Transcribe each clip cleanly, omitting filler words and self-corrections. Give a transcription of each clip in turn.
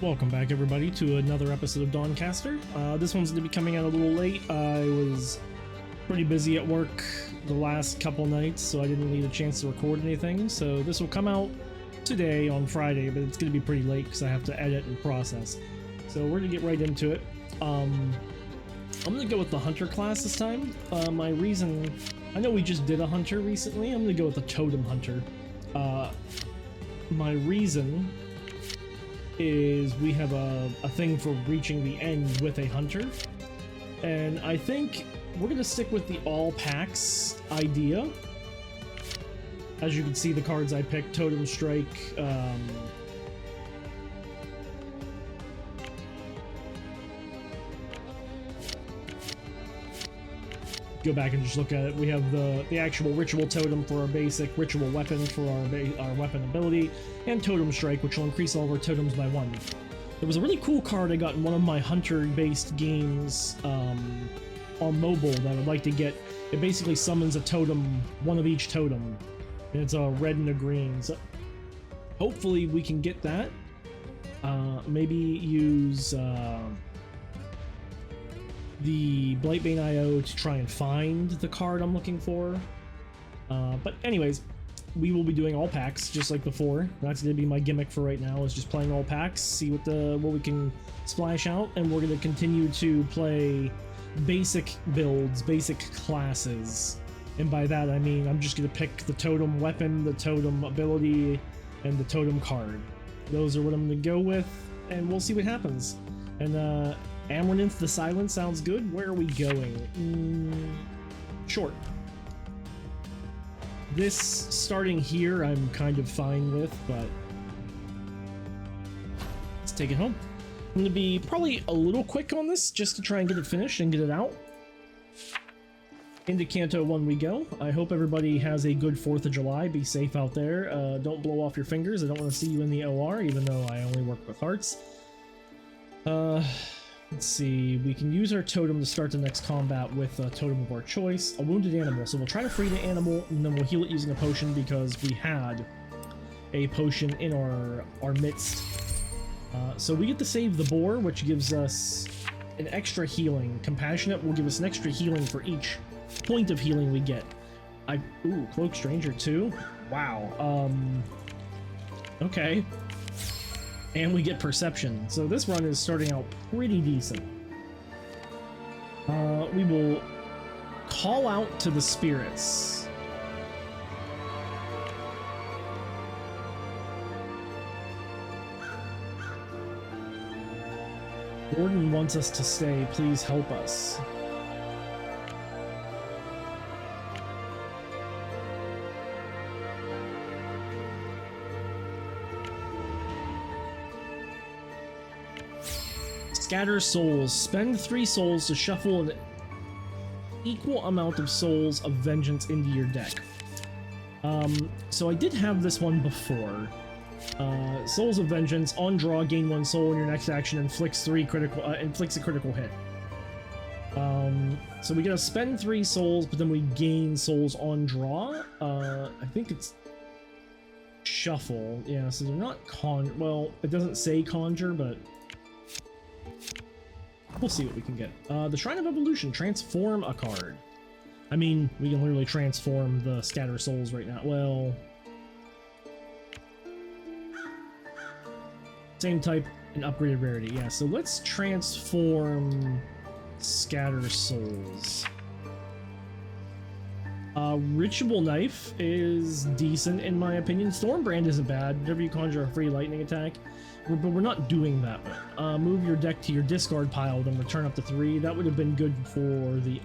Welcome back, everybody, to another episode of Dawncaster. This one's going to be coming out a little late. I was pretty busy at work the last couple nights, so I didn't get a chance to record anything. So this will come out today on Friday, but it's going to be pretty late because I have to edit and process. So we're going to get right into it. I'm going to go with the Hunter class this time. My reason... I know we just did a Hunter recently. I'm going to go with the Totem Hunter. My reason is we have a thing for reaching the end with a hunter, and I think we're gonna stick with the all packs idea. As you can see, the cards I picked: Totem Strike, go back and just look at it. We have the actual ritual totem for our basic, ritual weapon for our weapon ability, and Totem Strike, which will increase all of our totems by 1. There was a really cool card I got in one of my hunter-based games on mobile that I'd like to get. It basically summons a totem, one of each totem, and it's a red and a green. So hopefully we can get that. Maybe use the Blightbane IO to try and find the card I'm looking for. But anyways, we will be doing all packs just like before. That's gonna be my gimmick for right now, is just playing all packs, see what we can splash out, and we're gonna continue to play basic builds, basic classes. And by that I mean I'm just gonna pick the totem weapon, the totem ability, and the totem card. Those are what I'm gonna go with, and we'll see what happens. And Amaranth the Silent sounds good. Where are we going? Short. This starting here I'm kind of fine with, but let's take it home. I'm going to be probably a little quick on this just to try and get it finished and get it out. Into Canto 1 we go. I hope everybody has a good 4th of July. Be safe out there. Don't blow off your fingers. I don't want to see you in the OR, even though I only work with hearts. Let's see, we can use our totem to start the next combat with a totem of our choice, a wounded animal. So we'll try to free the animal, and then we'll heal it using a potion because we had a potion in our midst. So we get to save the boar, which gives us an extra healing. Compassionate will give us an extra healing for each point of healing we get. Ooh, Cloak Stranger too? Wow. Okay. And we get Perception. So this run is starting out pretty decent. We will call out to the spirits. Gordon wants us to stay. Please help us. Scatter souls. Spend 3 souls to shuffle an equal amount of souls of vengeance into your deck. So I did have this one before. Souls of Vengeance, on draw, gain 1 soul in your next action, inflicts a critical hit. So we gotta spend 3 souls, but then we gain souls on draw. I think it's shuffle. Yeah, so they're not well, it doesn't say conjure, but we'll see what we can get. The Shrine of Evolution, transform a card. I mean, we can literally transform the Scatter Souls right now. Well, same type and upgraded rarity. Yeah, so let's transform Scatter Souls. Ritual Knife is decent in my opinion. Stormbrand isn't bad. Whenever you conjure a free lightning attack. But we're not doing that one. Move your deck to your discard pile, then return up to 3. That would have been good for the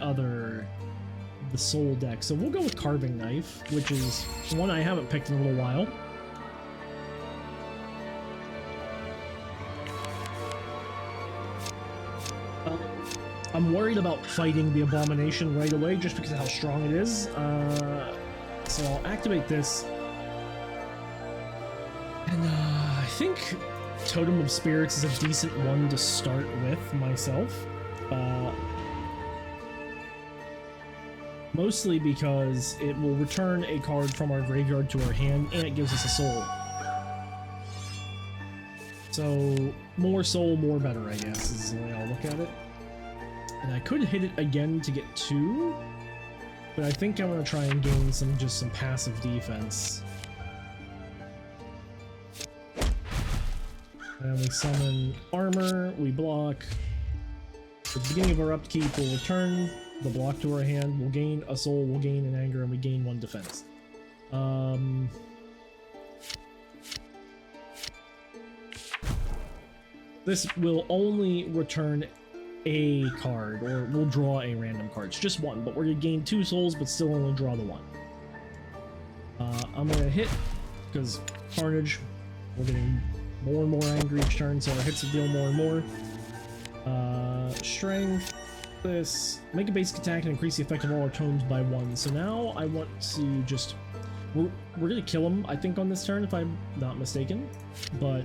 soul deck. So we'll go with Carving Knife, which is one I haven't picked in a little while. I'm worried about fighting the Abomination right away just because of how strong it is. So I'll activate this. And I think Totem of Spirits is a decent one to start with myself. Mostly because it will return a card from our graveyard to our hand, and it gives us a soul. So more soul, more better, I guess, is the way I'll look at it. And I could hit it again to get 2, but I think I'm gonna try and gain some passive defense. And we summon armor, we block. At the beginning of our upkeep, we'll return the block to our hand, we'll gain a soul, we'll gain an anger, and we gain 1 defense. This will only return a card, or we'll draw a random card. It's just 1, but we're gonna gain 2 souls, but still only draw the 1. I'm gonna hit, because Carnage, we're getting more and more angry each turn, so our hits will deal more and more. Strength, this, make a basic attack and increase the effect of all our totems by 1. So now I want to just, we're gonna kill him, I think, on this turn, if I'm not mistaken, but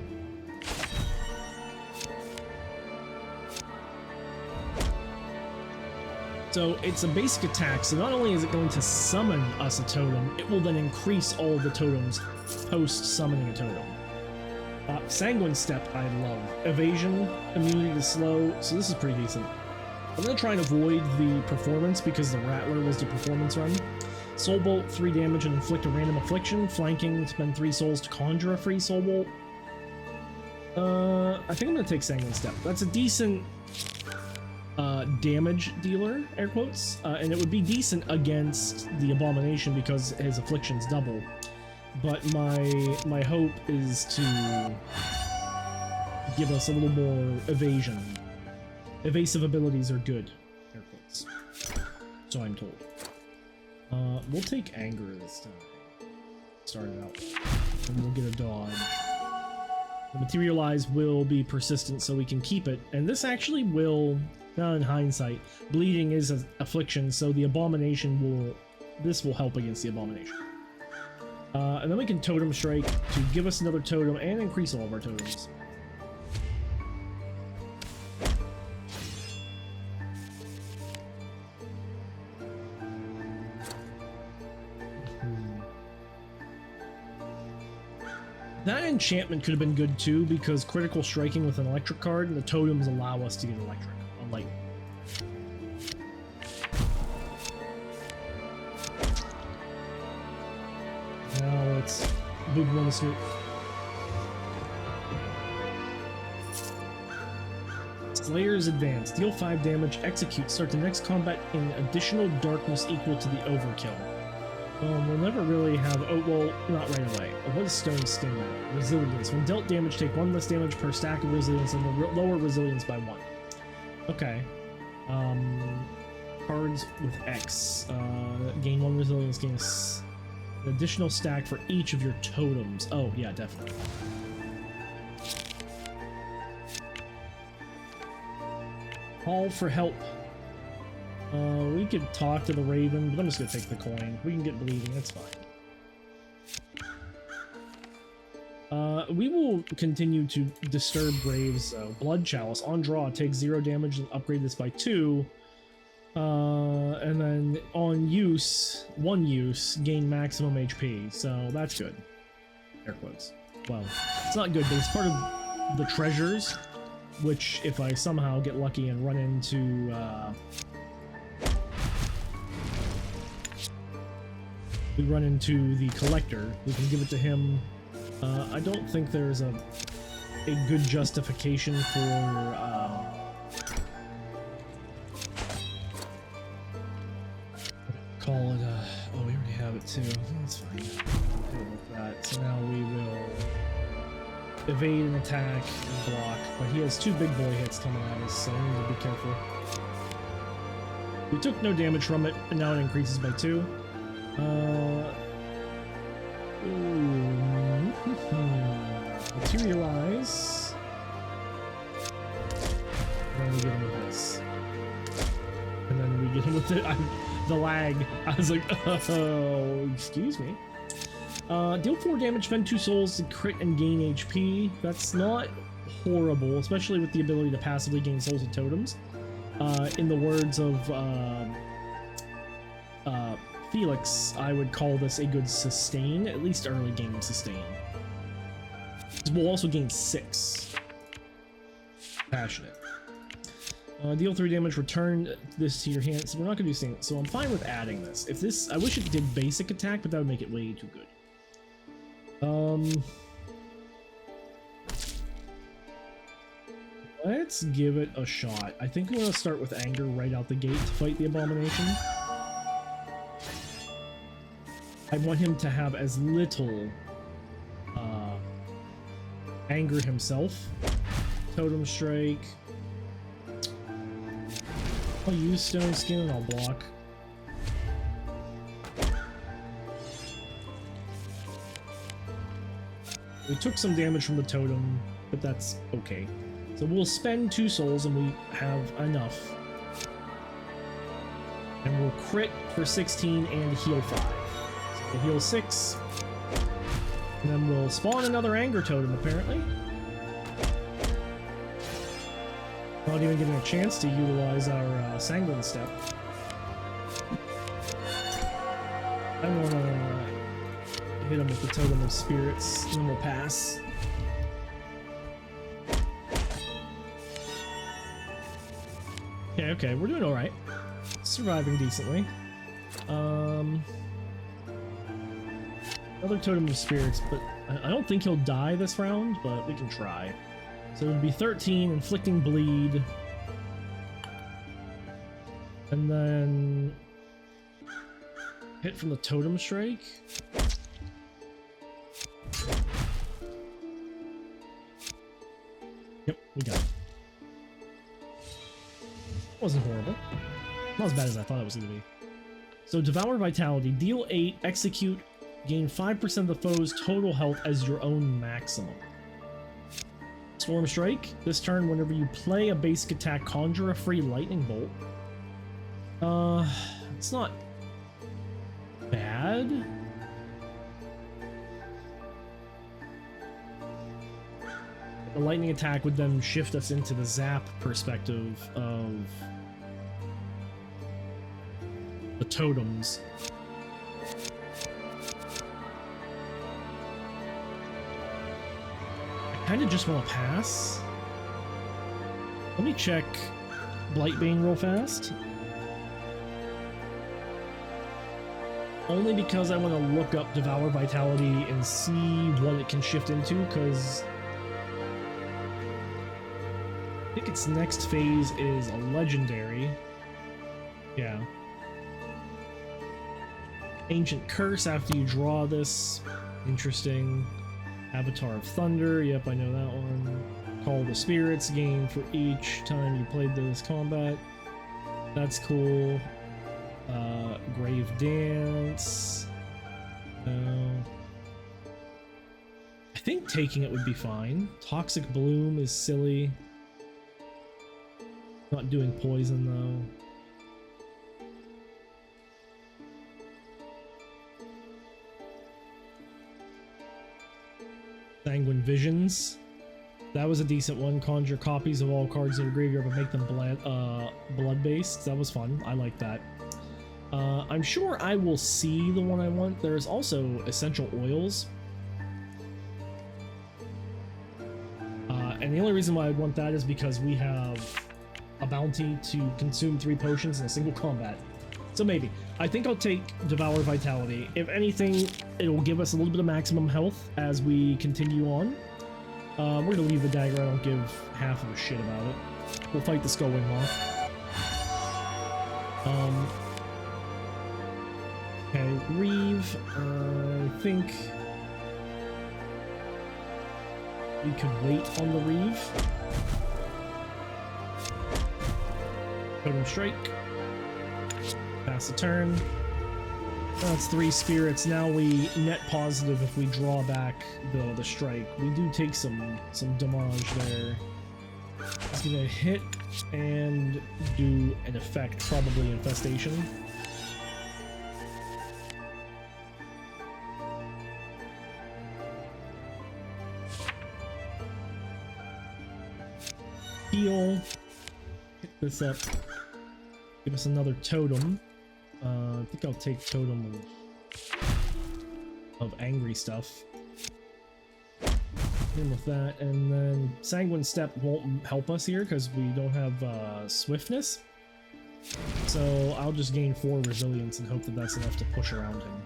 so it's a basic attack, so not only is it going to summon us a totem, it will then increase all the totems post-summoning a totem. Sanguine Step, I love. Evasion, immunity to slow, so this is pretty decent. I'm going to try and avoid the performance because the Rattler was the performance run. Soul Bolt, 3 damage and inflict a random affliction. Flanking, spend 3 souls to conjure a free Soul Bolt. I think I'm going to take Sanguine Step. That's a decent damage dealer, air quotes, and it would be decent against the Abomination because his affliction's double. But my hope is to give us a little more evasion. Evasive abilities are good, air quotes. So I'm told. We'll take anger this time. Start it out. And we'll get a dodge. The materialize will be persistent, so we can keep it. And this actually will, now in hindsight, bleeding is an affliction, so the Abomination will, this will help against the Abomination. And then we can Totem Strike to give us another totem and increase all of our totems. That enchantment could have been good too, because critical striking with an electric card and the totems allow us to get electric, unlike now let's move on the snoop. Slayer's Advance. Deal 5 damage, execute. Start the next combat in additional darkness equal to the overkill. We'll never really have... Oh, well, not right away. What is Stone Sting? Resilience. When dealt damage, take 1 less damage per stack of resilience and lower resilience by 1. Okay. Cards with X. Gain 1 resilience, gain an additional stack for each of your totems. Oh, yeah, definitely. Call for help. We could talk to the Raven, but I'm just gonna take the coin. We can get bleeding, that's fine. We will continue to disturb graves, though. Blood Chalice. On draw, take 0 damage and upgrade this by 2. And then on use, 1 use, gain maximum HP, so that's good. Air quotes. Well, it's not good, but it's part of the treasures, which if I somehow get lucky and run into, we run into the collector, we can give it to him. I don't think there's a good justification for, call it oh, we already have it too. That's fine. Deal with that. So now we will evade an attack and block, but he has 2 big boy hits coming at us, so we need to be careful. We took no damage from it, and now it increases by 2. Materialize. And then we get him with this. And then we get him with the lag. I was like, oh, excuse me. Deal 4 damage, spend 2 souls to crit and gain HP. That's not horrible, especially with the ability to passively gain souls and totems. In the words of Felix, I would call this a good sustain, at least early game sustain. We'll also gain 6. Passionate. Deal 3 damage, return this to your hand. So we're not gonna do things. So I'm fine with adding this. If this, I wish it did basic attack, but that would make it way too good. Let's give it a shot. I think I'm gonna start with anger right out the gate to fight the abomination. I want him to have as little anger himself. Totem strike. I'll use stone skin and I'll block. We took some damage from the totem, but that's okay. So we'll spend 2 souls and we have enough. And we'll crit for 16 and heal 5. So we'll heal 6. And then we'll spawn another anger totem, apparently. Not even getting a chance to utilize our sanguine step. I want to hit him with the Totem of Spirits, and then we'll pass. Okay, we're doing alright. Surviving decently. Another Totem of Spirits, but I don't think he'll die this round, but we can try. So it would be 13, inflicting bleed. And then hit from the Totem Strike. Yep, we got it. Wasn't horrible. Not as bad as I thought it was going to be. So Devour Vitality, deal 8, execute, gain 5% of the foe's total health as your own maximum. Storm Strike, this turn whenever you play a basic attack, conjure a free lightning bolt. It's not bad. The lightning attack would then shift us into the zap perspective of the totems. I kind of just want to pass. Let me check Blightbane real fast. Only because I want to look up Devour Vitality and see what it can shift into, because I think its next phase is a legendary. Yeah. Ancient Curse after you draw this. Interesting. Avatar of Thunder. Yep, I know that one. Call the Spirits. Gain for each time you played this combat. That's cool. Grave Dance. I think taking it would be fine. Toxic Bloom is silly. Not doing poison though. Sanguine Visions. That was a decent one. Conjure copies of all cards in your graveyard but make them blood-based. That was fun. I like that. I'm sure I will see the one I want. There's also Essential Oils. And the only reason why I'd want that is because we have a bounty to consume 3 potions in a single combat. So maybe. I think I'll take Devour Vitality. If anything, it'll give us a little bit of maximum health as we continue on. We're gonna leave the dagger. I don't give half of a shit about it. We'll fight the Skullwing Moth. Okay, Reeve. I think we could wait on the Reeve. Totem Strike. Pass the turn. That's 3 spirits. Now we net positive if we draw back the strike. We do take some damage there. It's gonna hit and do an effect, probably Infestation. Heal. Hit this up. Give us another totem. I think I'll take totem of angry stuff. in with that, and then Sanguine Step won't help us here because we don't have swiftness. So I'll just gain 4 resilience and hope that that's enough to push around him.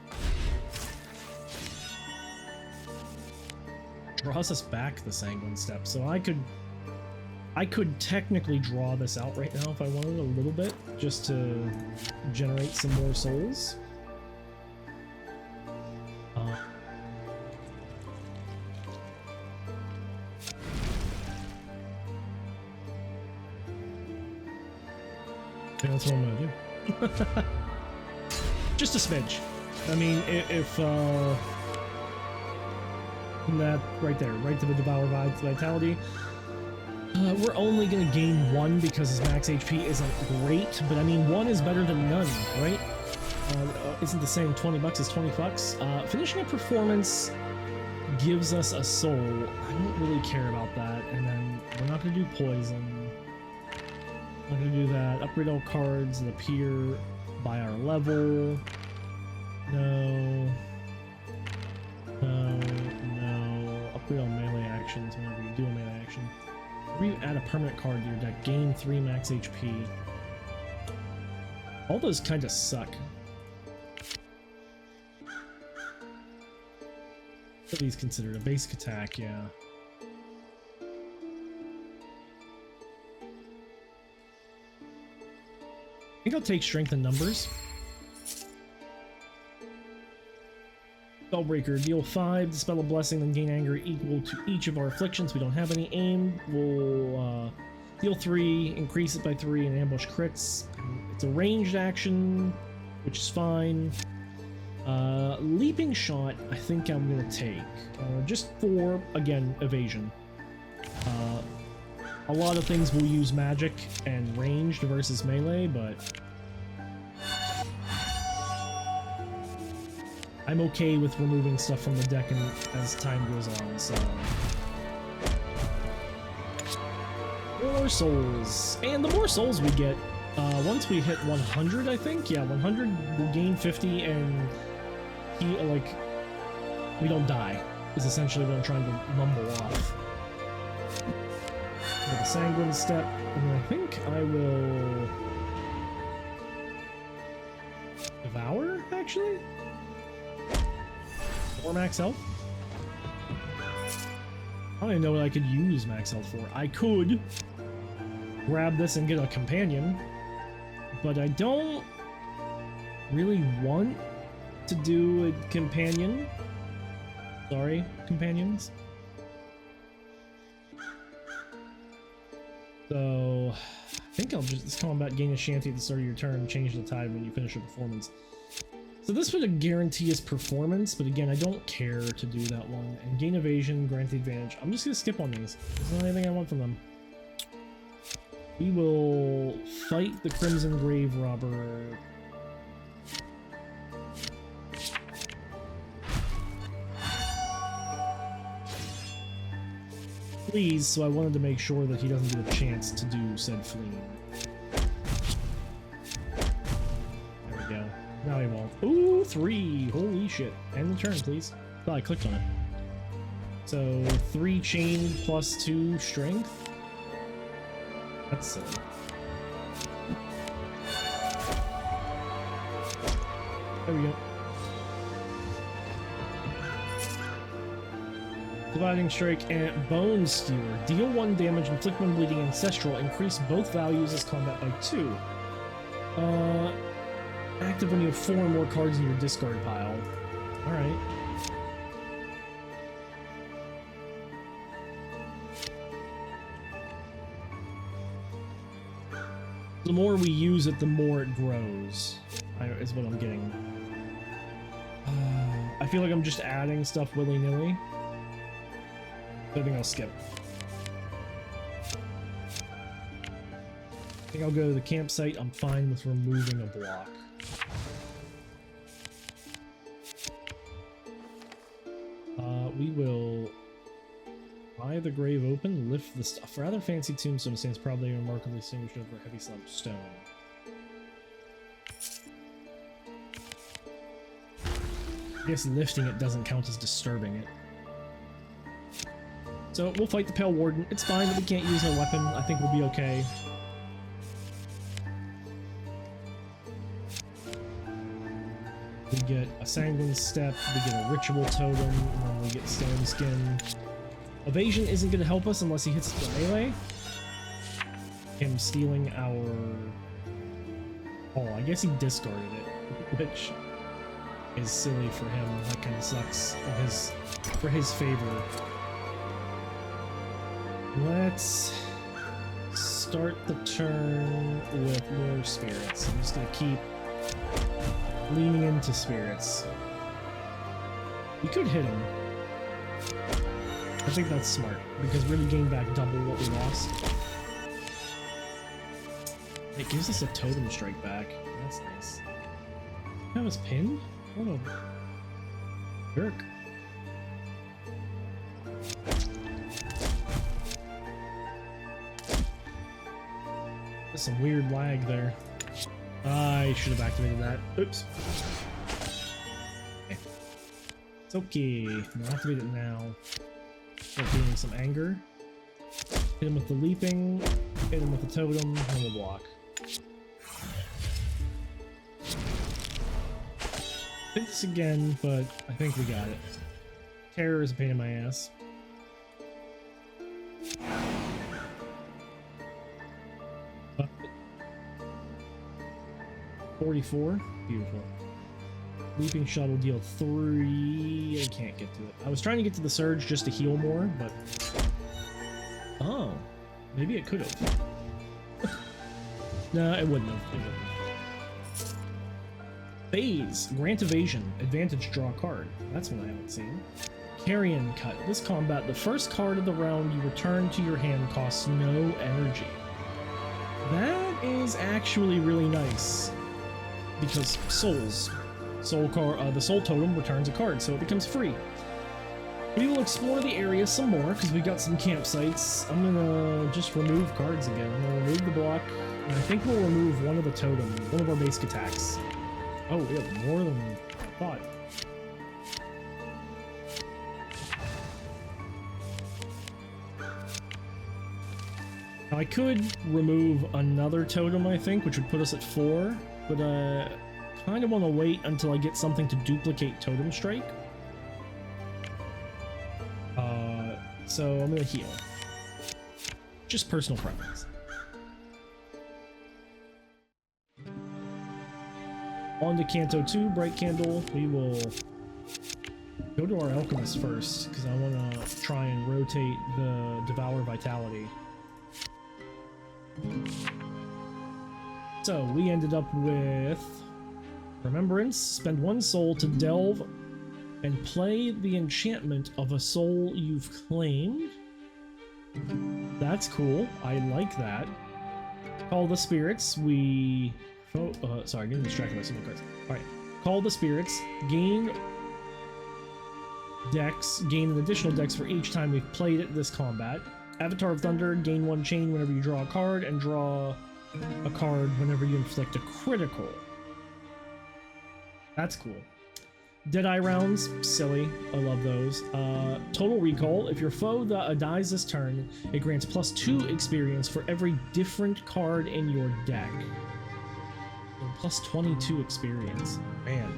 Draws us back the Sanguine Step, so I could technically draw this out right now if I wanted a little bit, just to generate some more souls. Yeah, that's what I'm gonna do. Just a smidge. I mean, if that right there, right to the Devour Vitality. We're only gonna gain 1 because his max HP isn't great, but I mean 1 is better than none, right? Isn't the same 20 bucks as 20 bucks? Finishing a performance gives us a soul. I don't really care about that, and then we're not gonna do poison. We're gonna do that. Upgrade all cards that appear by our level. No. No. No. Upgrade all melee actions whenever you do a melee action. Whenever you add a permanent card to your deck, gain 3 max HP. All those kind of suck. What are these considered? A basic attack, yeah. I think I'll take Strength in Numbers. Spellbreaker, deal 5, dispel a blessing, then gain anger equal to each of our afflictions. We don't have any aim. We'll deal 3, increase it by 3, and ambush crits. It's a ranged action, which is fine. Leaping Shot, I think I'm gonna take. Just for, again, evasion. A lot of things will use magic and ranged versus melee, but I'm okay with removing stuff from the deck as time goes on, so. More souls. And the more souls we get, once we hit 100, I think, yeah, 100, we'll gain 50 and we don't die, is essentially what I'm trying to mumble off. With a Sanguine Step, and I think I will Devour, actually? 4 max health? I don't even know what I could use max health for. I could grab this and get a companion, but I don't really want to do a companion. Sorry, companions. So, I think I'll just, this combat, gain a shanty at the start of your turn, change the tide when you finish a performance. So this would guarantee us performance, but again, I don't care to do that one. And gain evasion, grant the advantage. I'm just gonna skip on these. There's not anything I want from them. We will fight the Crimson Grave Robber. Please, so I wanted to make sure that he doesn't get a chance to do said fleeing. There we go. Now he won't. Ooh, 3! Holy shit. End the turn, please. Thought I clicked on it. So, 3 chain plus 2 strength? That's silly. There we go. Dividing Strike and Bone Stealer. Deal 1 damage, inflict 1 bleeding, ancestral. Increase both values as combat by 2. Active when you have 4 or more cards in your discard pile. Alright. The more we use it, the more it grows, is what I'm getting. I feel like I'm just adding stuff willy-nilly. I think I'll skip. I think I'll go to the campsite. I'm fine with removing a block. We will pry the grave open, lift the stuff. Rather fancy tombstone stands proudly and remarkably distinguished over heavy slab stone. I guess lifting it doesn't count as disturbing it. So we'll fight the Pale Warden. It's fine that we can't use our weapon. I think we'll be okay. We get a Sanguine Step, we get a Ritual Totem, and then we get Stone Skin. Evasion isn't going to help us unless he hits the melee. Him stealing our... Oh, I guess he discarded it, which is silly for him. That kind of sucks for his favor. Let's start the turn with more spirits. I'm just going to keep leaning into spirits. We could hit him. I think that's smart, because we're going to gain back double what we lost. It gives us a Totem Strike back. That's nice. That was pinned? What a jerk. There's some weird lag there. I should have activated that. Oops. Okay. It's okay. I'll activate it now. Start feeling some anger. Hit him with the leaping, hit him with the totem, and we'll block. Hit this again, but I think we got it. Terror is a pain in my ass. But 44, beautiful. Leaping shot will deal 3. I can't get to it. I was trying to get to the surge just to heal more, but oh, maybe it could have. No, it wouldn't have. Phase, grant evasion, advantage, draw a card. That's one I haven't seen. Carrion Cut. This combat, the first card of the round you return to your hand costs no energy. That is actually really nice, because souls. The Soul Totem returns a card, so it becomes free. We will explore the area some more, because we got some campsites. I'm gonna just remove cards again. I'm gonna remove the block, and I think we'll remove one of the totem, one of our basic attacks. Oh, we have more than I thought. Now I could remove another totem, I think, which would put us at 4, but kind of want to wait until I get something to duplicate Totem Strike. So I'm gonna heal. Just personal preference. On to Canto 2, Bright Candle. We will go to our Alchemist first, because I want to try and rotate the Devour Vitality. So we ended up with Remembrance. Spend 1 soul to delve and play the enchantment of a soul you've claimed. That's cool. I like that. Call the Spirits. We... sorry, getting distracted by some cards. Alright. Call the Spirits. Gain dex. Gain an additional dex for each time we've played it this combat. Avatar of Thunder. Gain 1 chain whenever you draw a card, and draw a card whenever you inflict a critical. That's cool. Deadeye rounds, silly. I love those. Total Recall. If your foe dies this turn, it grants +2 experience for every different card in your deck. And +22 experience. Man.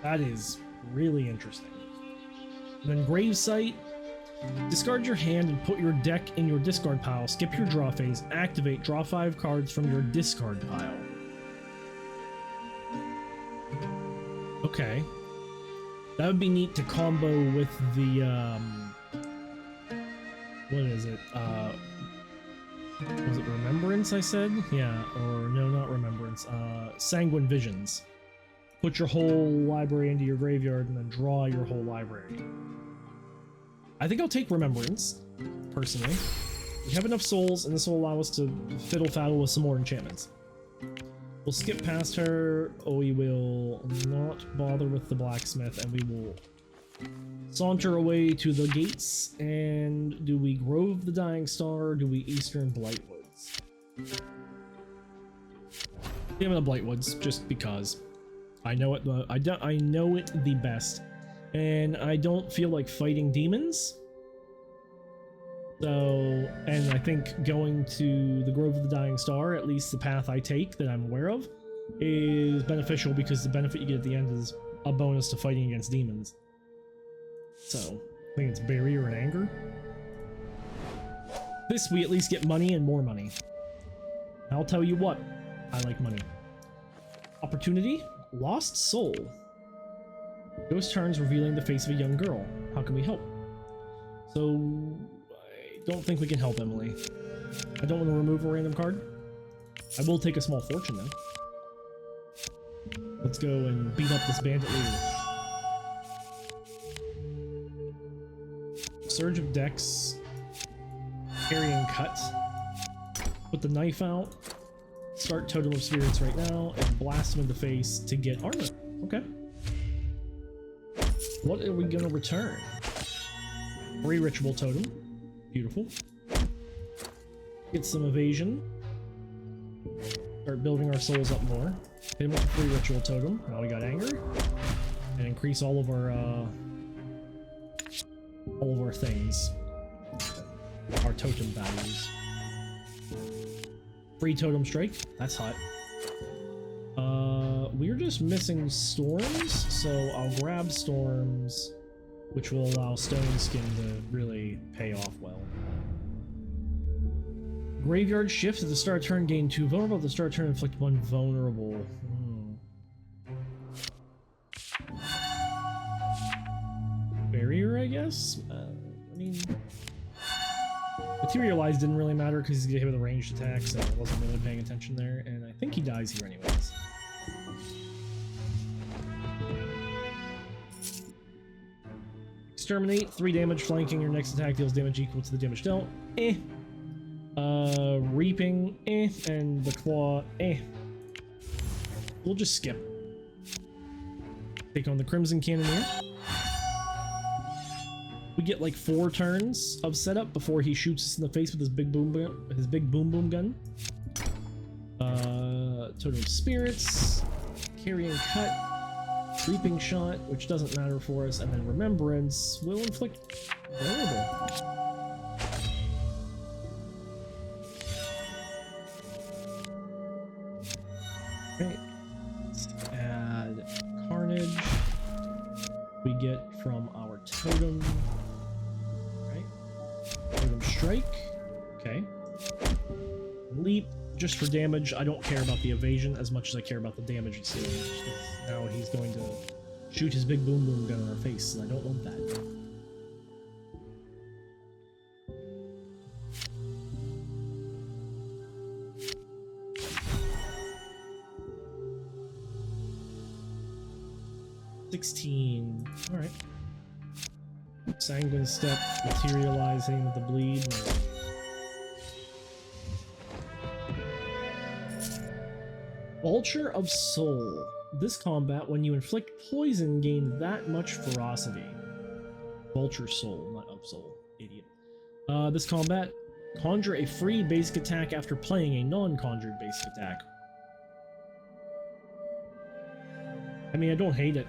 That is really interesting. And then Gravesight. Discard your hand and put your deck in your discard pile. Skip your draw phase. Activate. Draw 5 cards from your discard pile. Okay. That would be neat to combo with the, what is it? Was it Remembrance, I said? Yeah, or no, not Remembrance. Sanguine Visions. Put your whole library into your graveyard and then draw your whole library. I think I'll take Remembrance, personally. We have enough souls, and this will allow us to fiddle-faddle with some more enchantments. We'll skip past her, or we will not bother with the blacksmith, and we will saunter away to the gates. And do we Grove the Dying Star, or do we Eastern Blightwoods? I'm gonna Blightwoods, just because. I know it I know it the best, and I don't feel like fighting demons. So, and I think going to the Grove of the Dying Star, at least the path I take that I'm aware of, is beneficial because the benefit you get at the end is a bonus to fighting against demons. So, I think it's Barrier and Anger. This we at least get money and more money. I'll tell you what, I like money. Opportunity? Lost Soul. Ghost turns revealing the face of a young girl. How can we help? So, I don't think we can help Emily. I don't want to remove a random card. I will take a small fortune though. Let's go and beat up this bandit leader. Surge of Dex. Carrying Cut. Put the knife out. Start Totem of Spirits right now and blast him in the face to get armor. Okay. What are we gonna return? Free Ritual Totem. Beautiful. Get some evasion. Start building our souls up more. Hit him with a free Ritual Totem. Now we got Anger. And increase all of our things. Our totem values. Free Totem Strike. That's hot. We're just missing Storms, so I'll grab Storms, which will allow Stone Skin to really pay off well. Graveyard Shift at the start of turn, gain 2 vulnerable. At the start of turn, inflict 1 vulnerable. Barrier, I guess? I mean... Materialize didn't really matter because he's gonna hit with a ranged attack, so I wasn't really paying attention there, and I think he dies here anyways. Exterminate, 3 damage, flanking. Your next attack deals damage equal to the damage dealt. Reaping, and the claw, We'll just skip. Take on the Crimson Cannoneer. We get like 4 turns of setup before he shoots us in the face with his big boom gun. Totem of Spirits, Carrying Cut, Reaping Shot, which doesn't matter for us, and then Remembrance will inflict vulnerable. Okay, let's add Carnage. We get from our totem. Totem Strike. Okay. Leap, just for damage. I don't care about the evasion as much as I care about the damage it's doing. Now he's going to shoot his big boom gun in our face, and I don't want that. All right. Sanguine Step, materializing with the bleed. Vulture of Soul. This combat, when you inflict poison, gain that much ferocity. Vulture Soul, not of Soul, idiot. This combat, conjure a free basic attack after playing a non-conjured basic attack. I mean, I don't hate it.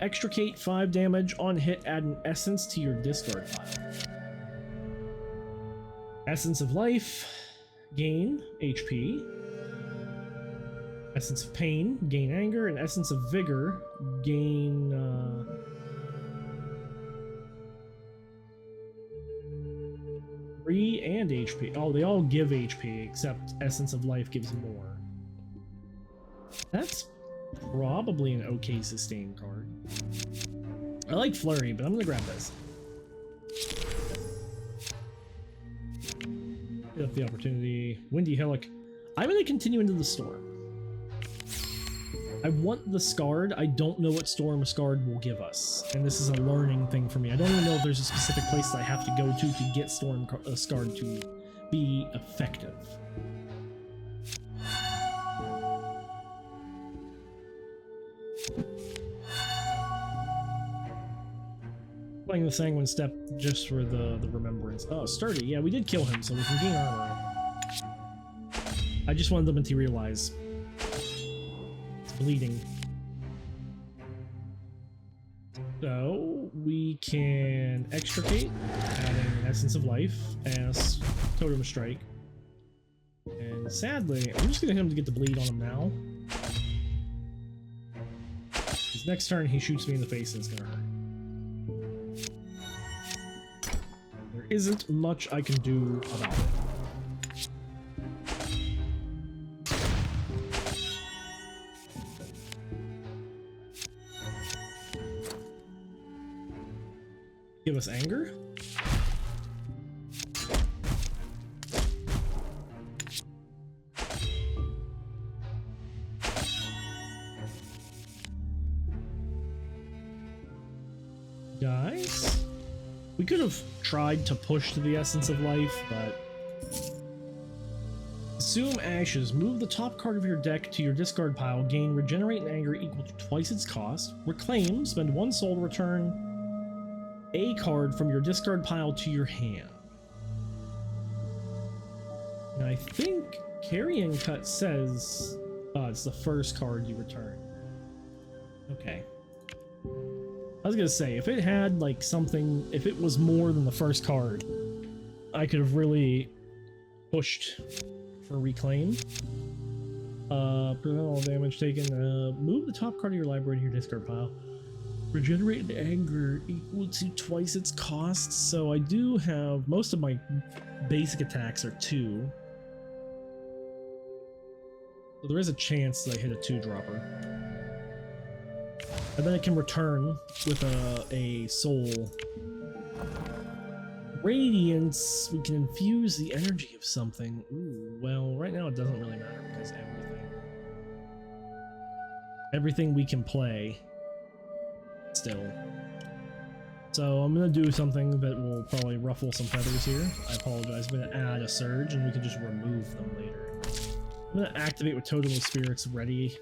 Extricate, 5 damage. On hit, add an essence to your discard pile. Essence of Life, gain HP. Essence of Pain, gain Anger. And Essence of Vigor, gain... 3 and HP. Oh, they all give HP, except Essence of Life gives more. That's probably an okay sustain card. I like Flurry, but I'm gonna grab this. Get up the opportunity. Windy Hillock. I'm gonna continue into the Storm. I want the Scarred. I don't know what Storm Scarred will give us, and this is a learning thing for me. I don't even know if there's a specific place that I have to go to get Storm Scarred to be effective. Playing the Sanguine Step just for the remembrance. Oh, Sturdy. Yeah, we did kill him, so we can gain armor. I just wanted to materialize. bleeding. So we can extricate, adding Essence of Life as Totem Strike. And sadly, I'm just gonna hit him to get the bleed on him now. His next turn, he shoots me in the face and it's gonna hurt. There isn't much I can do about it. Give us anger. Guys, we could have tried to push to the Essence of Life, but consume ashes. Move the top card of your deck to your discard pile. Gain regenerate and anger equal to twice its cost. Reclaim. Spend 1 soul to return a card from your discard pile to your hand. And I think Carrying Cut says it's the first card you return. Okay. I was gonna say, if it had like something, if it was more than the first card, I could have really pushed for Reclaim. Prevent all damage taken. Move the top card of your library to your discard pile. Regenerate anger equal to twice its cost. So I do have, most of my basic attacks are 2. So there is a chance that I hit a 2-dropper. And then it can return with a soul. Radiance, we can infuse the energy of something. Ooh, well, right now it doesn't really matter because everything we can play still. So I'm gonna do something that will probably ruffle some feathers here. I apologize. I'm gonna add a surge and we can just remove them later. I'm gonna activate with Totem of Spirits ready.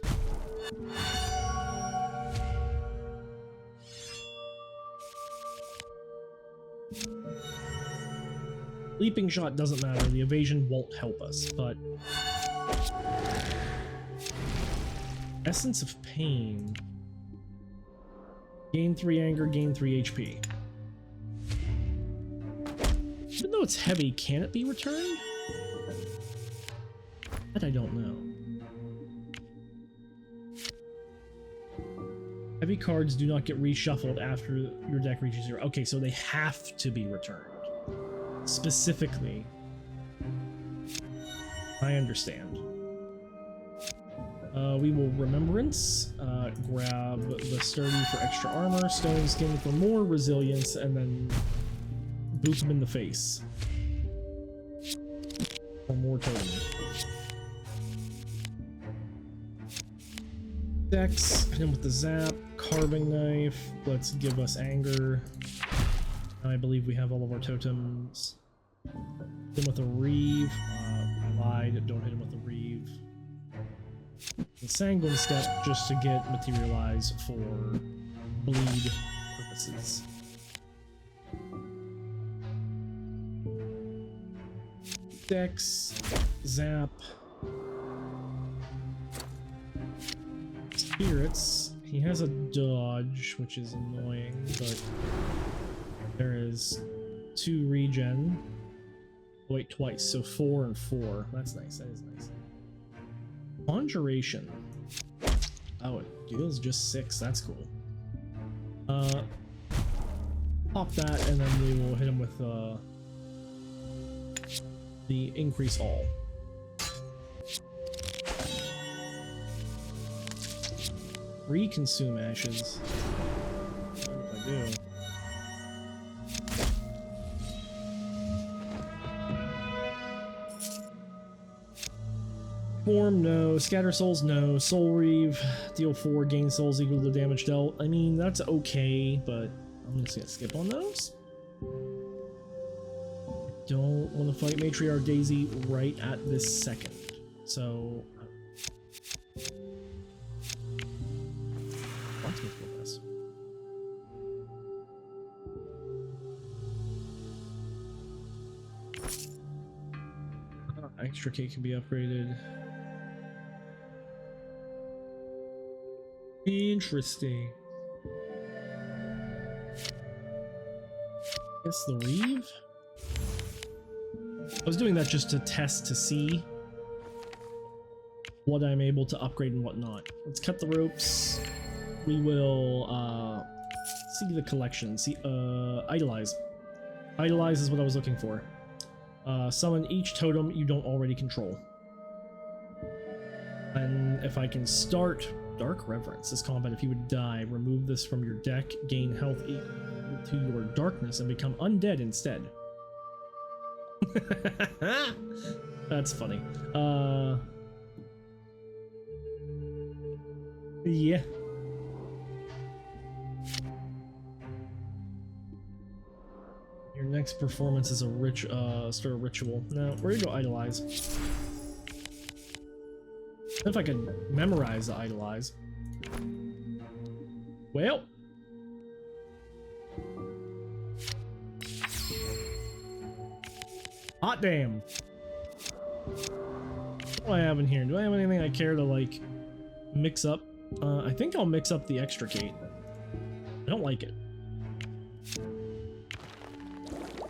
Leaping Shot doesn't matter, the evasion won't help us, but Essence of Pain. Gain 3 anger, gain 3 HP. Even though it's heavy, can it be returned? That I don't know. Heavy cards do not get reshuffled after your deck reaches 0. Okay, so they have to be returned. Specifically. I understand. We will Remembrance, grab the Sturdy for extra armor, Stone Skin for more resilience, and then boop him in the face. For more totem. Dex, hit him with the Zap, Carving Knife, let's give us Anger. I believe we have all of our totems. Hit him with a Reeve. I lied, don't hit him with a Reeve. The Sanguine Step just to get Materialize for bleed purposes. Dex, Zap. Spirits. He has a dodge, which is annoying, but there is 2 regen. Wait, twice, so 4 and 4. That's nice, that is nice. Conjuration. Oh, it deals just 6, that's cool. Pop that, and then we will hit him with the Increase All. Consume Ashes. What if I do? Form, no. Scatter Souls, no. Soul Reeve, deal 4, gain souls equal to the damage dealt. I mean, that's okay, but I'm just gonna skip on those. Don't want to fight Matriarch Daisy right at this second. So this. Extricate can be upgraded. Interesting. Guess the Reeve? I was doing that just to test to see what I'm able to upgrade and whatnot. Let's cut the ropes. We will see the collection. See, idolize. Idolize is what I was looking for. Summon each totem you don't already control. And if I can start Dark Reverence this combat, if you would die, remove this from your deck, gain health equal to your darkness, and become undead instead. That's funny. Yeah. Your next performance is a start a ritual. No, we're gonna go idolize. If I can memorize the idolize. Well. Hot damn. What do I have in here? Do I have anything I care to like mix up? I think I'll mix up the extricate. I don't like it.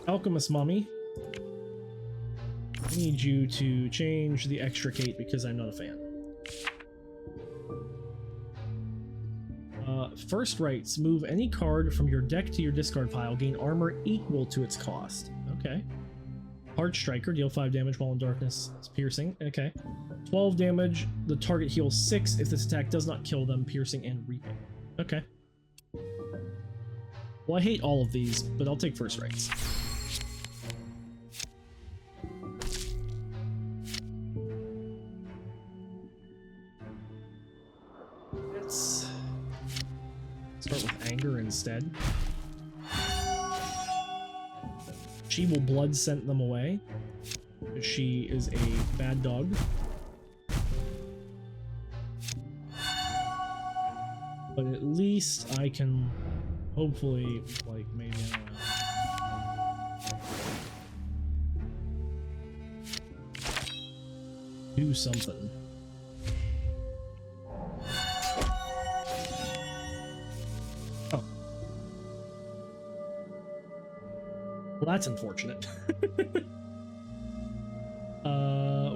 Alchemist Mummy. I need you to change the extricate because I'm not a fan. First rights, move any card from your deck to your discard pile, gain armor equal to its cost. Okay. Hard Striker, deal 5 damage while in darkness. It's piercing. Okay. 12 damage, the target heals 6 if this attack does not kill them, piercing and reaping. Okay. Well, I hate all of these, but I'll take first rights. Let's start with anger instead. She will blood scent them away. She is a bad dog. But at least I can hopefully, like, maybe do something. Oh. Well, that's unfortunate.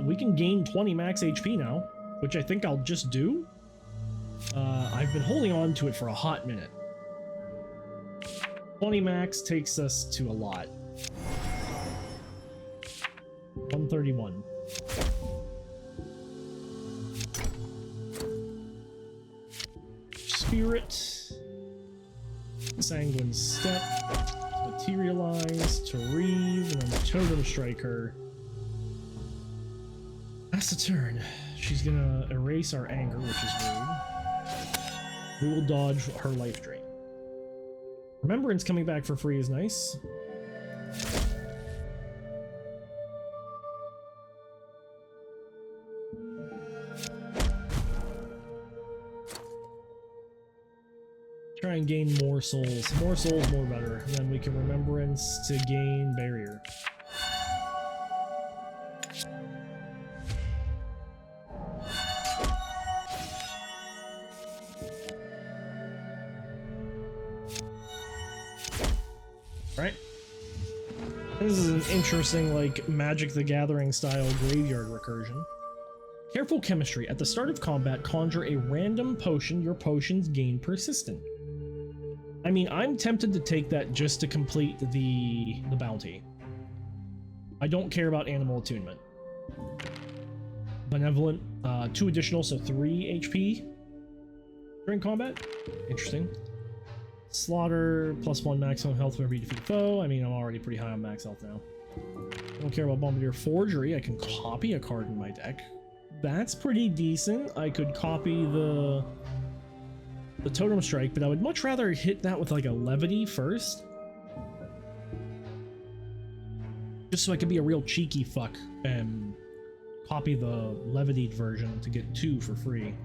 We can gain 20 max HP now, which I think I'll just do. I've been holding on to it for a hot minute. 20 max takes us to a lot. 131. Spirit. Sanguine Step. Materialize. To Reeve. And then Totem Striker. That's the turn. She's gonna erase our anger, which is rude. We will dodge her life drain. Remembrance coming back for free is nice. Try and gain more souls. More souls, more better. And then we can remembrance to gain barrier. Right? This is an interesting, like, Magic the Gathering style graveyard recursion. Careful chemistry. At the start of combat, conjure a random potion. Your potions gain persistent. I mean, I'm tempted to take that just to complete the bounty. I don't care about animal attunement. Benevolent, 2 additional, so 3 HP during combat. Interesting. Slaughter, +1 maximum health whenever you defeat a foe. I mean, I'm already pretty high on max health now. I don't care about Bombardier Forgery. I can copy a card in my deck. That's pretty decent. I could copy the Totem Strike, but I would much rather hit that with like a Levity first. Just so I could be a real cheeky fuck and copy the Levitied version to get 2 for free.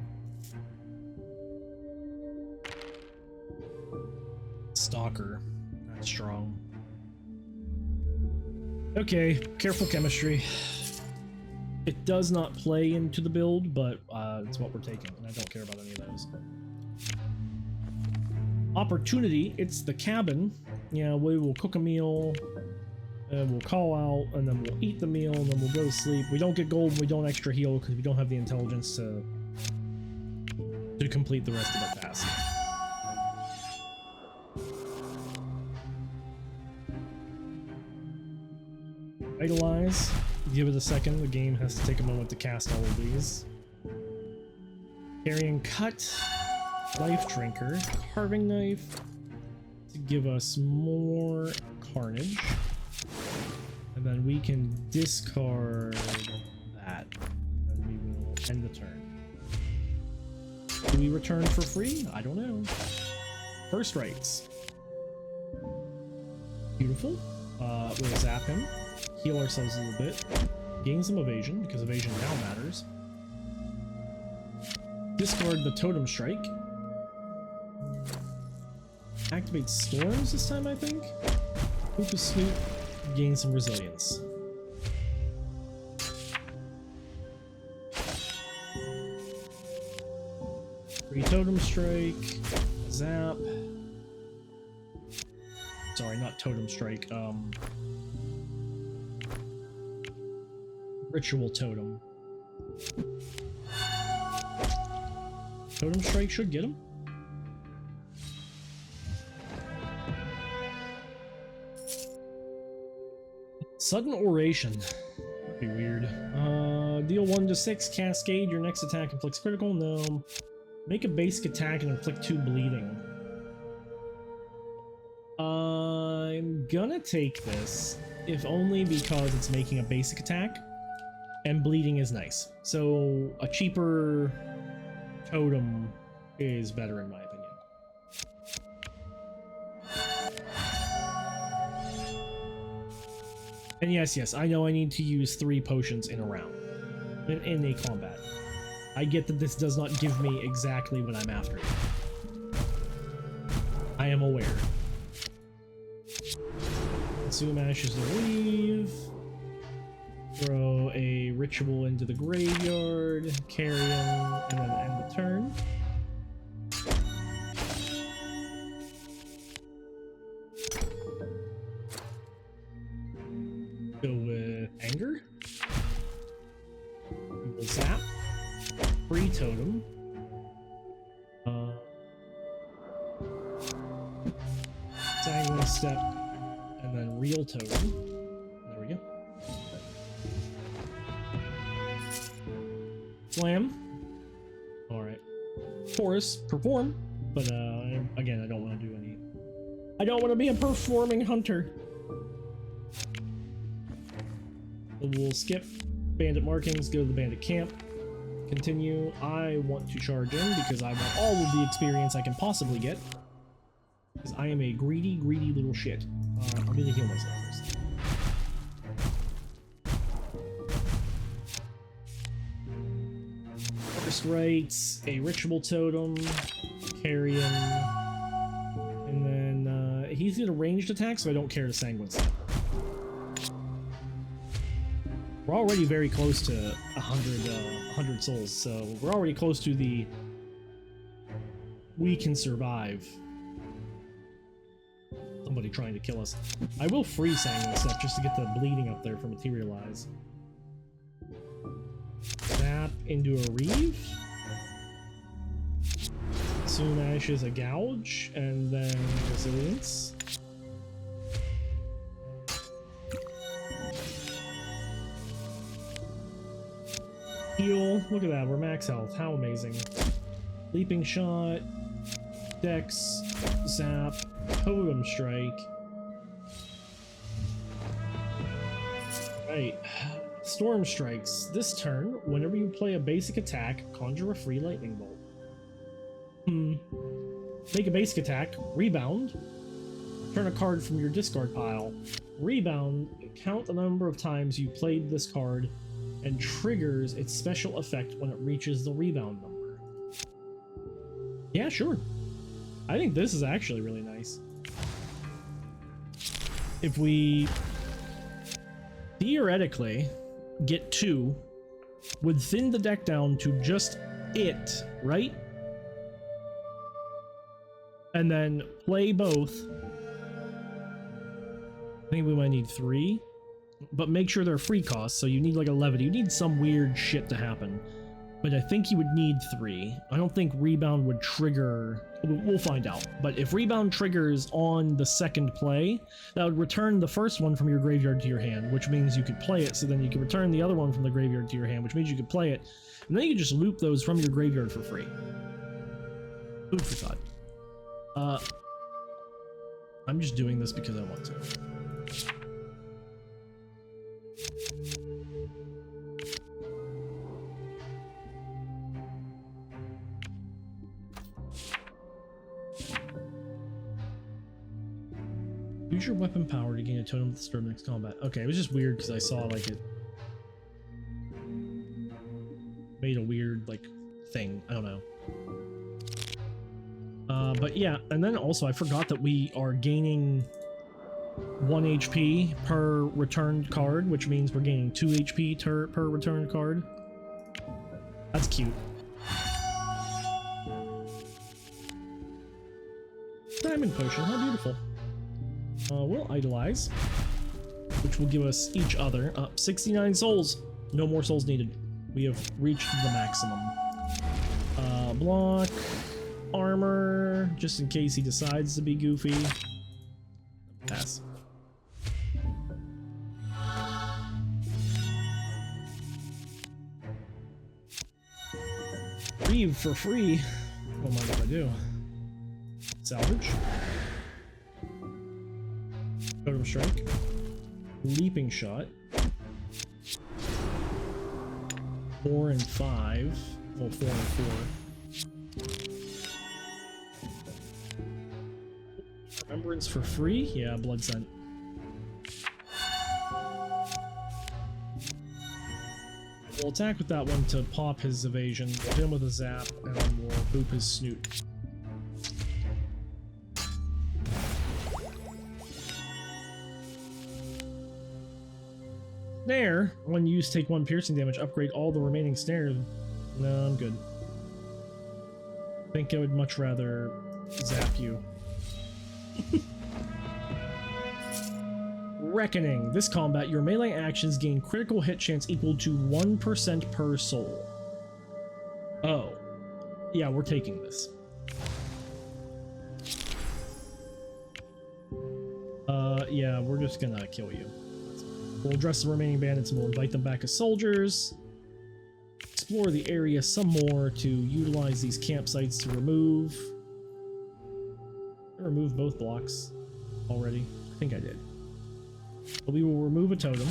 Stalker. That's strong. Okay, careful chemistry. It does not play into the build, but it's what we're taking, and I don't care about any of those. Opportunity, it's the cabin. Yeah, we will cook a meal, and we'll call out, and then we'll eat the meal, and then we'll go to sleep. We don't get gold, and we don't extra heal because we don't have the intelligence to complete the rest of the task. Vitalize. Give it a second. The game has to take a moment to cast all of these. Carrying cut. Life drinker. Carving knife. To give us more carnage. And then we can discard that. And then we will end the turn. Do we return for free? I don't know. First rights. Beautiful. We'll zap him. Heal ourselves a little bit. Gain some evasion, because evasion now matters. Discard the Totem Strike. Activate Storms this time, I think. Swoop a swoop. Gain some resilience. Free Totem Strike. Zap. Sorry, not Totem Strike. Ritual Totem. Totem Strike should get him. Sudden Oration. That'd be weird. Deal 1 to 6, Cascade. Your next attack inflicts critical. No. Make a basic attack and inflict 2 bleeding. I'm gonna take this, if only because it's making a basic attack. And bleeding is nice. So a cheaper totem is better in my opinion. And yes, I know I need to use 3 potions in a round. In a combat. I get that this does not give me exactly what I'm after. I am aware. Consume ashes to leave. Throw a ritual into the graveyard, carry him, and then end the turn. Go with anger. We will zap. Free totem. Sanguine step, and then real totem. There we go. Slam. Alright. Force, perform. But again, I don't want to do any. I don't want to be a performing hunter. So we'll skip bandit markings, go to the bandit camp. Continue. I want to charge in because I want all of the experience I can possibly get. Because I am a greedy little shit. I'm gonna heal myself first. First rights, a ritual totem, carry him, and then he's gonna ranged attack, so I don't care to sanguine step. We're already very close to 100 souls, so we're already close to the we can survive. Somebody trying to kill us. I will free sanguine step just to get the bleeding up there for materialize. Zap into a reeve. Consume ashes, a gouge, and then resilience. Heal. Look at that, we're max health. How amazing. Leaping shot. Dex. Zap. Totem strike. Right. Storm strikes. This turn, whenever you play a basic attack, conjure a free lightning bolt. Make a basic attack. Rebound. Turn a card from your discard pile. Rebound. Count the number of times you played this card and triggers its special effect when it reaches the rebound number. Yeah, sure. I think this is actually really nice. If we theoretically get 2, would thin the deck down to just it, right? and then play both. I think we might need 3, but make sure they're free costs, so you need like a levity. You need some weird shit to happen, but I think you would need 3. I don't think rebound would trigger. We'll find out, but if rebound triggers on the second play, that would return the first one from your graveyard to your hand, which means you could play it, so then you can return the other one from the graveyard to your hand, which means you could play it, and then you can just loop those from your graveyard for free. Food for thought. I'm just doing this because I want to. Use your weapon power to gain a totem at the start of next combat. Okay, it was just weird because I saw like it made a weird like thing. I don't know. But yeah, and then also I forgot that we are gaining 1 HP per returned card, which means we're gaining 2 HP per returned card. That's cute. Diamond potion, how beautiful. We'll idolize, which will give us each other 69 souls. No more souls needed. We have reached the maximum. Block, armor, just in case he decides to be goofy. Pass. Reeve for free. What am I gonna do? Salvage. Totem strike. Leaping shot. 4 and 5. Well, 4 and 4. Remembrance for free? Yeah, blood scent. We'll attack with that one to pop his evasion. We'll hit him with a zap, and then we'll boop his snoot. Snare. When used, take 1 piercing damage. Upgrade all the remaining snares. No, I'm good. I think I would much rather zap you. Reckoning. This combat, your melee actions gain critical hit chance equal to 1% per soul. Oh. Yeah, we're taking this. Yeah, we're just gonna kill you. We'll address the remaining bandits and we'll invite them back as soldiers. Explore the area some more to utilize these campsites to remove. I removed both blocks already. I think I did. But we will remove a totem.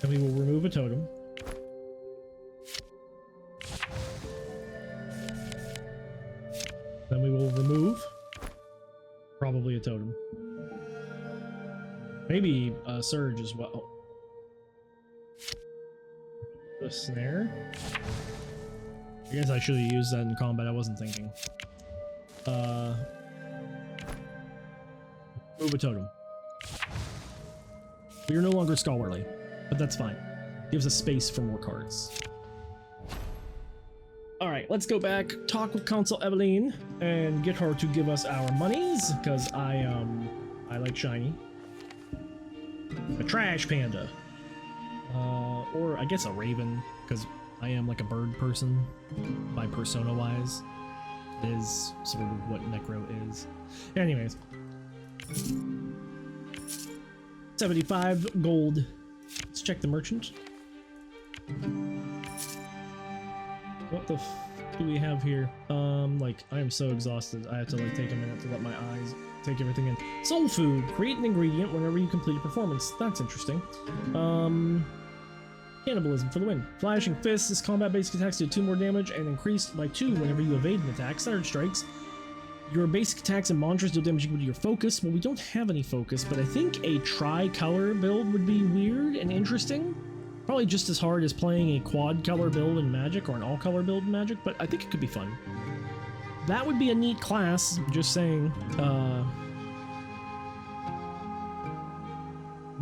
And we will remove a totem. Then we will remove probably a totem. Maybe a surge as well. The snare. I guess I should have used that in combat. I wasn't thinking. Move a totem. We are no longer scholarly, but that's fine. Gives us space for more cards. Alright, let's go back, talk with Consul Eveline, and get her to give us our monies, because I like shiny. A trash panda. Or I guess a raven, because I am like a bird person, by persona-wise. It is sort of what Necro is. Anyways. 75 gold. Let's check the merchant. What the f do we have here? Like, I am so exhausted. I have to like take a minute to let my eyes take everything in. Soul food. Create an ingredient whenever you complete a performance. That's interesting. Cannibalism for the win. Flashing Fist. This combat basic attacks do 2 more damage and increased by 2 whenever you evade an attack. Centered Strikes. Your basic attacks and mantras do damage equal to your focus. Well, we don't have any focus, but I think a tri-color build would be weird and interesting. Probably just as hard as playing a quad-color build in Magic or an all-color build in Magic, but I think it could be fun. That would be a neat class, just saying.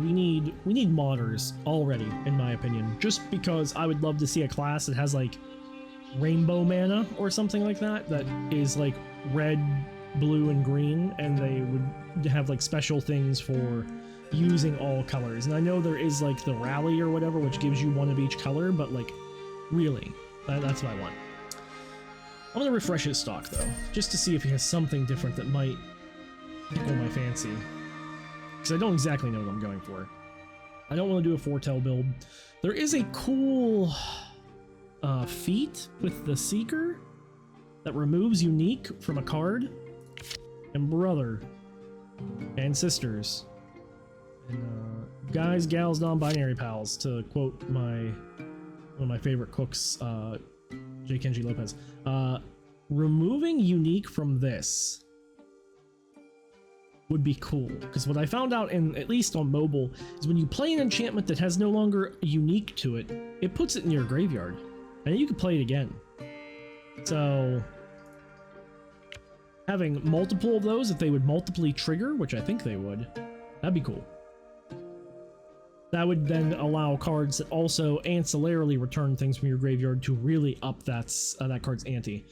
We need modders already, in my opinion. Just because I would love to see a class that has, like, rainbow mana or something like that, that is like red, blue, and green, and they would have like special things for using all colors. And I know there is like the rally or whatever, which gives you one of each color, but like, really, that's what I want. I'm gonna refresh his stock though, just to see if he has something different that might tickle my fancy. Because I don't exactly know what I'm going for. I don't want to do a foretell build. There is a cool feat with the Seeker that removes unique from a card. And brother, and sisters, and guys, gals, non-binary pals, to quote one of my favorite cooks, J. Kenji Lopez. Removing unique from this would be cool, because what I found out, at least on mobile, is when you play an enchantment that has no longer unique to it, it puts it in your graveyard, and you can play it again. So having multiple of those, if they would multiply trigger, which I think they would, that'd be cool. That would then allow cards that also ancillarily return things from your graveyard to really up that card's ante.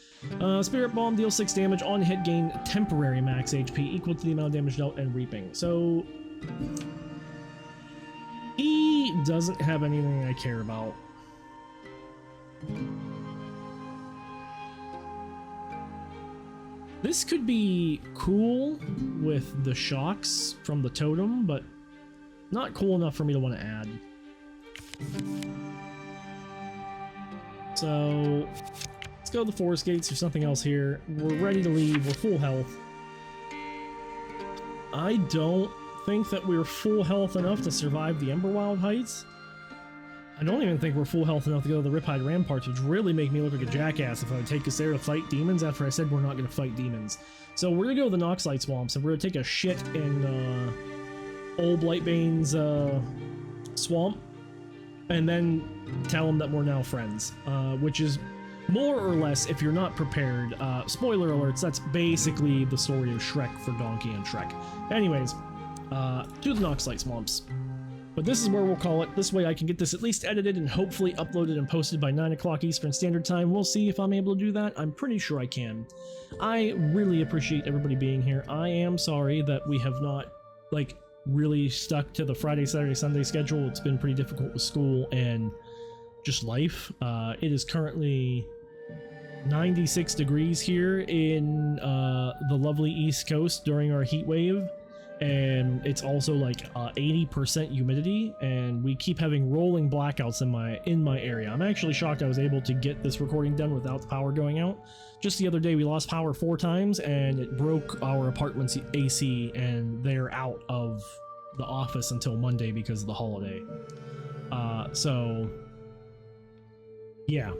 Spirit Bomb deals 6 damage on hit, gain temporary max HP equal to the amount of damage dealt and reaping. So he doesn't have anything I care about. This could be cool with the shocks from the totem, but not cool enough for me to want to add. So let's go to the forest gates. There's nothing else here. We're ready to leave. We're full health. I don't think that we're full health enough to survive the Emberwild Heights. I don't even think we're full health enough to go to the Riptide Ramparts, which really make me look like a jackass if I would take us there to fight demons after I said we're not going to fight demons. So we're going to go to the Noxlight Swamps, and we're going to take a shit in old Blightbane's swamp, and then tell him that we're now friends, which is more or less, if you're not prepared, spoiler alerts, that's basically the story of Shrek for Donkey and Shrek. Anyways, to the Noxlight Swamps. But this is where we'll call it. This way I can get this at least edited and hopefully uploaded and posted by 9 o'clock Eastern Standard Time. We'll see if I'm able to do that. I'm pretty sure I can. I really appreciate everybody being here. I am sorry that we have not, like, really stuck to the Friday, Saturday, Sunday schedule. It's been pretty difficult with school and just life. It is currently 96 degrees here in the lovely East Coast during our heat wave, and it's also like 80% humidity, and we keep having rolling blackouts in my area. I'm actually shocked I was able to get this recording done without the power going out. Just the other day we lost power 4 times, and it broke our apartment's AC, and they're out of the office until Monday because of the holiday. So yeah,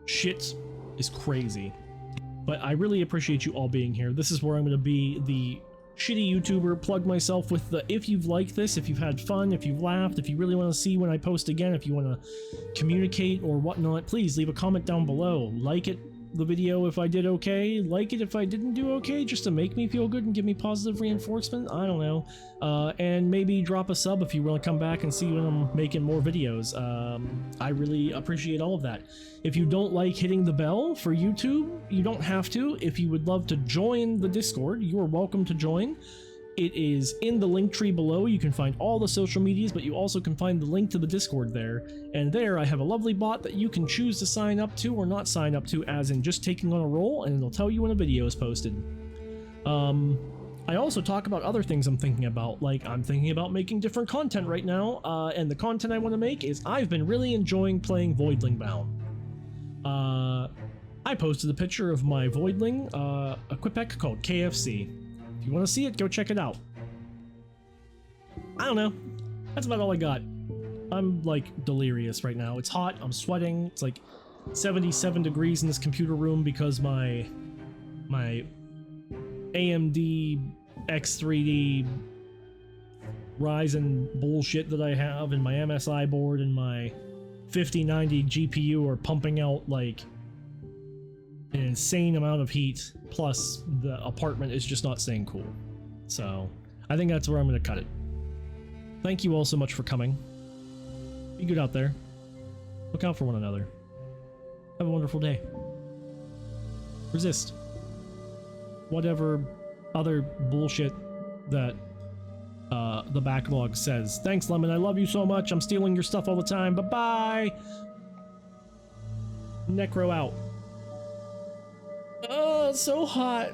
shit is crazy. But I really appreciate you all being here. This is where I'm going to be the shitty YouTuber, plug myself with the, if you've liked this, if you've had fun, if you've laughed, if you really want to see when I post again, if you want to communicate or whatnot, please leave a comment down below. Like the video if I did okay, like it if I didn't do okay, just to make me feel good and give me positive reinforcement. I don't know. And maybe drop a sub if you want to come back and see when I'm making more videos. I really appreciate all of that. If you don't like hitting the bell for YouTube, you don't have to. If you would love to join the Discord, you are welcome to join. It is in the link tree below. You can find all the social medias, but you also can find the link to the Discord there. And there I have a lovely bot that you can choose to sign up to or not sign up to, as in just taking on a role, and it'll tell you when a video is posted. I also talk about other things I'm thinking about, like I'm thinking about making different content right now, and the content I want to make is I've been really enjoying playing Voidling Bound. I posted a picture of my Voidling equipec called KFC. If you want to see it, go check it out. I don't know. That's about all I got. I'm like delirious right now. It's hot. I'm sweating. It's like 77 degrees in this computer room because my AMD X3D Ryzen bullshit that I have and my MSI board and my 5090 GPU are pumping out like an insane amount of heat, plus the apartment is just not staying cool. So I think that's where I'm going to cut it. Thank you all so much for coming. Be good out there. Look out for one another. Have a wonderful day. Resist. Whatever other bullshit that the backlog says. Thanks, Lemon. I love you so much. I'm stealing your stuff all the time. Bye-bye. Necro out. Oh, it's so hot.